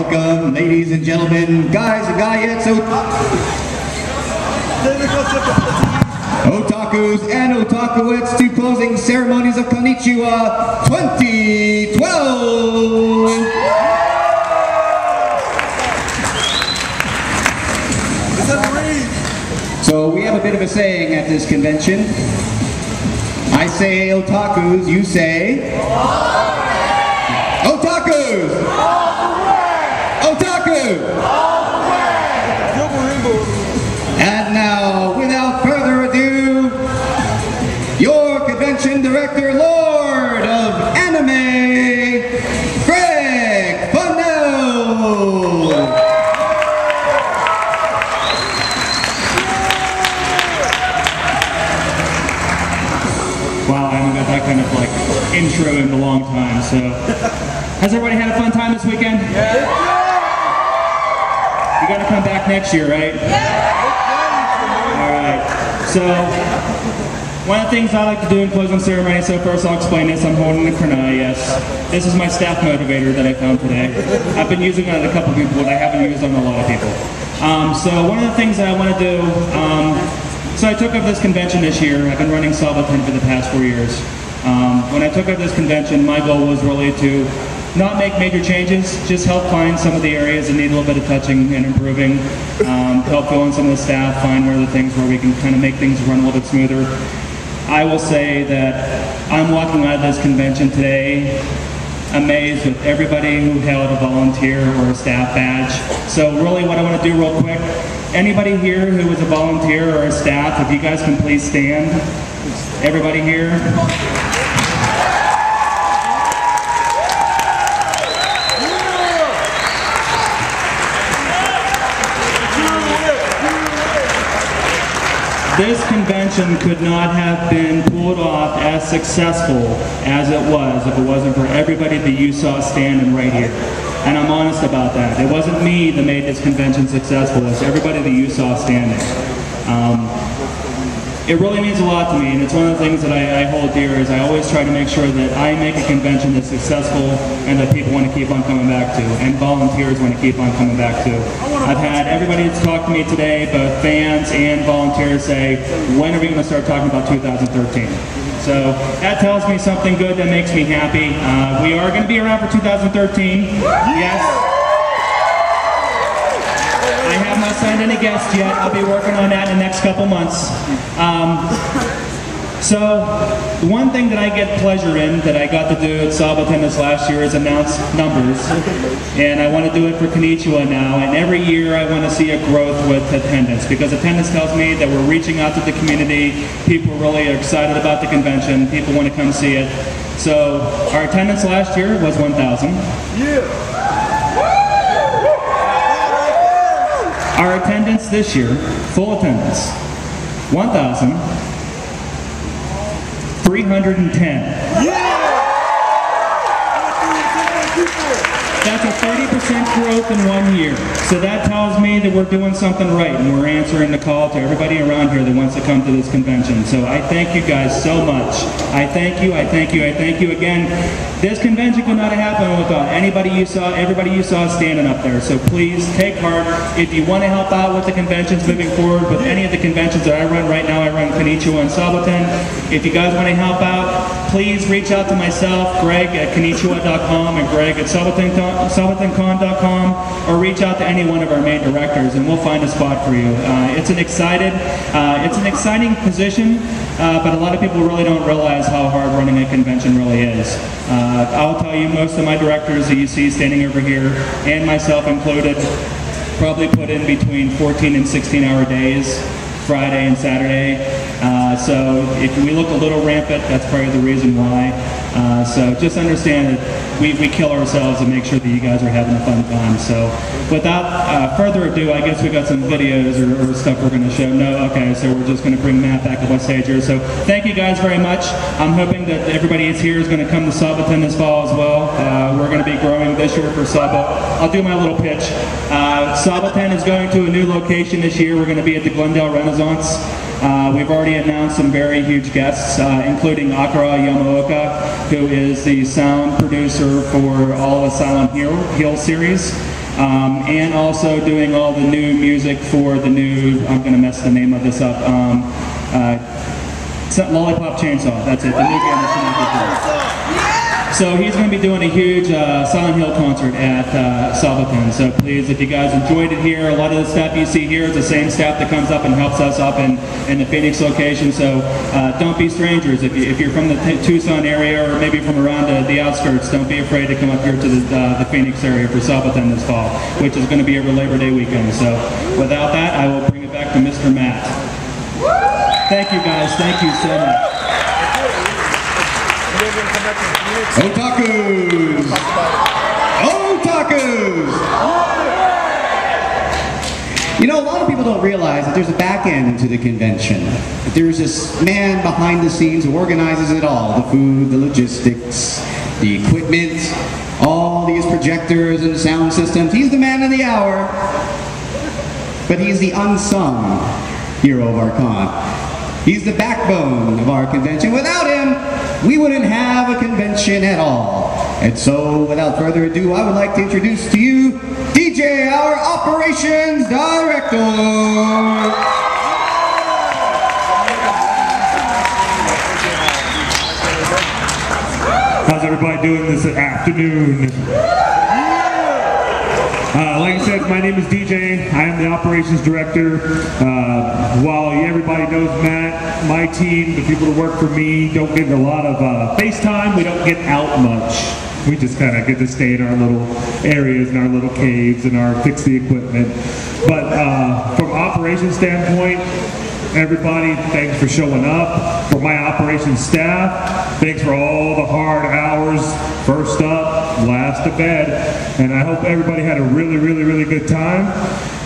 Welcome, ladies and gentlemen, guys and guyettes, otakus and otakuettes to closing ceremonies of Konnichiwa 2012! So we have a bit of a saying at this convention. I say otakus, you say... Otakus! Otaku! And now, without further ado, your convention director, Lord of Anime, Greg Bunnell! Wow, I haven't got that kind of like intro in a long time, so. Has everybody had a fun time this weekend? Yeah. You gotta come back next year, right? Yeah. Alright, so one of the things I like to do in closing ceremony, so first I'll explain this. I'm holding the kranai, yes. This is my staff motivator that I found today. I've been using it on a couple people, but I haven't used it on a lot of people. So one of the things that I want to do, so I took up this convention this year. I've been running Sabaton for the past 4 years. When I took up this convention, my goal was really to not make major changes, just help find some of the areas that need a little bit of touching and improving, help fill in some of the staff, find where the things where we can kind of make things run a little bit smoother. I will say that I'm walking out of this convention today amazed with everybody who held a volunteer or a staff badge. So really what I want to do real quick, anybody here who was a volunteer or a staff, if you guys can please stand. Everybody here. This convention could not have been pulled off as successful as it was if it wasn't for everybody that you saw standing right here. And I'm honest about that. It wasn't me that made this convention successful, it's everybody that you saw standing. It really means a lot to me, and it's one of the things that I hold dear is I always try to make sure that I make a convention that's successful and that people want to keep on coming back to, and volunteers want to keep on coming back to. I've had everybody that's talked to me today, both fans and volunteers, say, when are we going to start talking about 2013? So that tells me something good that makes me happy. We are going to be around for 2013. Yes. I have not signed any guests yet. I'll be working on that in the next couple months. So, one thing that I get pleasure in that I got to do at Sabaton this last year is announce numbers. And I want to do it for Konnichiwa now. And every year I want to see a growth with attendance, because attendance tells me that we're reaching out to the community. People really are excited about the convention. People want to come see it. So, our attendance last year was 1,000. Yeah. Our attendance this year, full attendance, 1,310. Yeah! That's a 30% growth in 1 year. So that tells me that we're doing something right and we're answering the call to everybody around here that wants to come to this convention. So I thank you guys so much. I thank you, I thank you, I thank you again. This convention could not have happened without everybody you saw standing up there. So please take heart. If you want to help out with the conventions moving forward, with any of the conventions that I run right now, I run Konnichiwa and Sabaton. If you guys want to help out, please reach out to myself, Greg at Konnichiwa.com and Greg at SabatonCon.com, or reach out to any one of our main directors and we'll find a spot for you. It's an exciting position, but a lot of people really don't realize how hard running a convention really is. I'll tell you, most of my directors that you see standing over here, and myself included, probably put in between 14 and 16-hour days, Friday and Saturday. So if we look a little rampant, that's probably the reason why. So just understand that we kill ourselves and make sure that you guys are having a fun time. So without further ado, I guess we got some videos or stuff we're going to show. No, okay, so we're just going to bring Matt back up on stage here. So thank you guys very much. I'm hoping that everybody is here is going to come to Sabaton this fall as well. We're going to be growing this year for Sabaton. I'll do my little pitch. Sabaton is going to a new location this year. We're going to be at the Glendale Renaissance. We've already announced some very huge guests, including Akira Yamaoka, who is the sound producer for all of the Silent Hill series. and also doing all the new music for the new, I'm going to mess the name of this up, Lollipop Chainsaw, that's it, the new game that's coming out. So he's going to be doing a huge Silent Hill concert at Salvaton. So please, if you guys enjoyed it here, a lot of the staff you see here is the same staff that comes up and helps us up in the Phoenix location. So don't be strangers. If you're from the Tucson area or maybe from around the outskirts, don't be afraid to come up here to the Phoenix area for Salvaton this fall, which is going to be over Labor Day weekend. So without that, I will bring it back to Mr. Matt. Thank you guys. Thank you so much. Otakus! Otakus! You know, a lot of people don't realize that there's a back end to the convention. That there's this man behind the scenes who organizes it all. The food, the logistics, the equipment, all these projectors and sound systems. He's the man of the hour. But he's the unsung hero of our con. He's the backbone of our convention. Without him, we wouldn't have a convention at all. And so, without further ado, I would like to introduce to you DJ, our Operations Director. How's everybody doing this afternoon? Like I said, my name is DJ. I am the operations director. While everybody knows Matt, my team, the people that work for me, don't get a lot of face time. We don't get out much. We just kind of get to stay in our little areas and our little caves and fix the equipment. But from operations standpoint, everybody, thanks for showing up. For my operations staff, thanks for all the hard hours, first up, last to bed. And I hope everybody had a really, really, really good time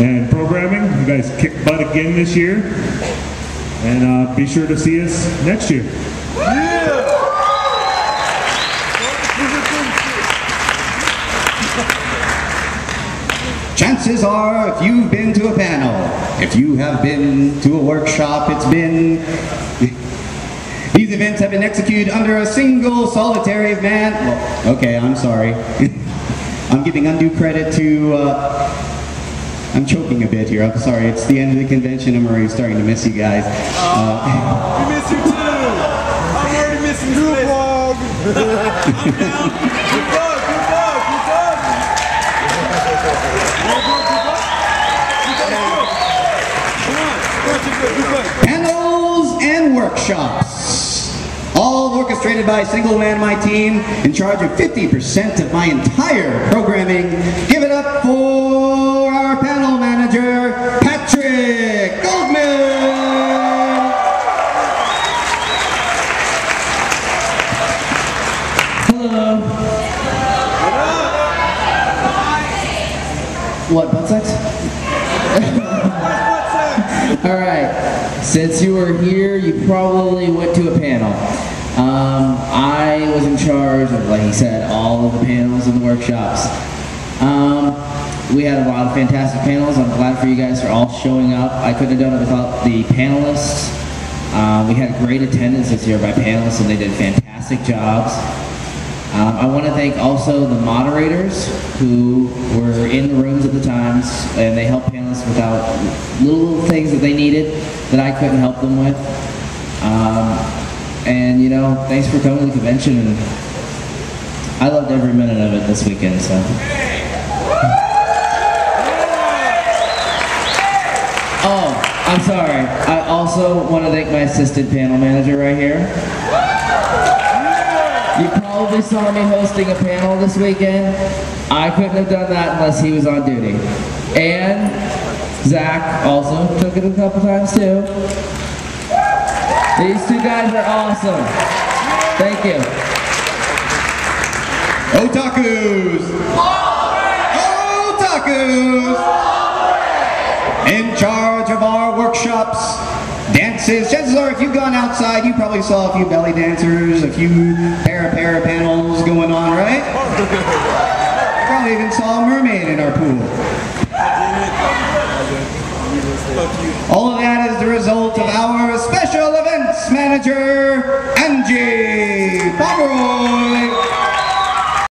and programming. You guys kicked butt again this year. And be sure to see us next year. Chances are, if you've been to a panel, if you have been to a workshop, these events have been executed under a single solitary man. Well, okay, I'm sorry. I'm giving undue credit to, I'm choking a bit here, I'm sorry. It's the end of the convention, I'm already starting to miss you guys. We miss you too! I'm already missing you, vlog! I'm down! Panels and workshops, all orchestrated by a single man on my team in charge of 50% of my entire programming. Give it up for our panel manager, Patrick Goldman. Hello. What, butt sex? Alright, since you were here, you probably went to a panel. I was in charge of, like he said, all of the panels and the workshops. We had a lot of fantastic panels. I'm glad for you guys for all showing up. I couldn't have done it without the panelists. We had great attendance this year by panelists and they did fantastic jobs. I want to thank also the moderators who were in the rooms at the times and they helped panelists without little things that they needed that I couldn't help them with. And you know, thanks for coming to the convention, and I loved every minute of it this weekend. So. Oh, I'm sorry. I also want to thank my assistant panel manager right here. You probably saw me hosting a panel this weekend. I couldn't have done that unless he was on duty. And Zach also took it a couple times too. These two guys are awesome. Thank you. Otakus! Otakus! In charge of our workshops, dances. Chances are, if you've gone outside, you probably saw a few belly dancers, a few para panels going on, right? Probably even saw a mermaid in our pool. All of that is the result of our special events manager, Angie Pomeroy.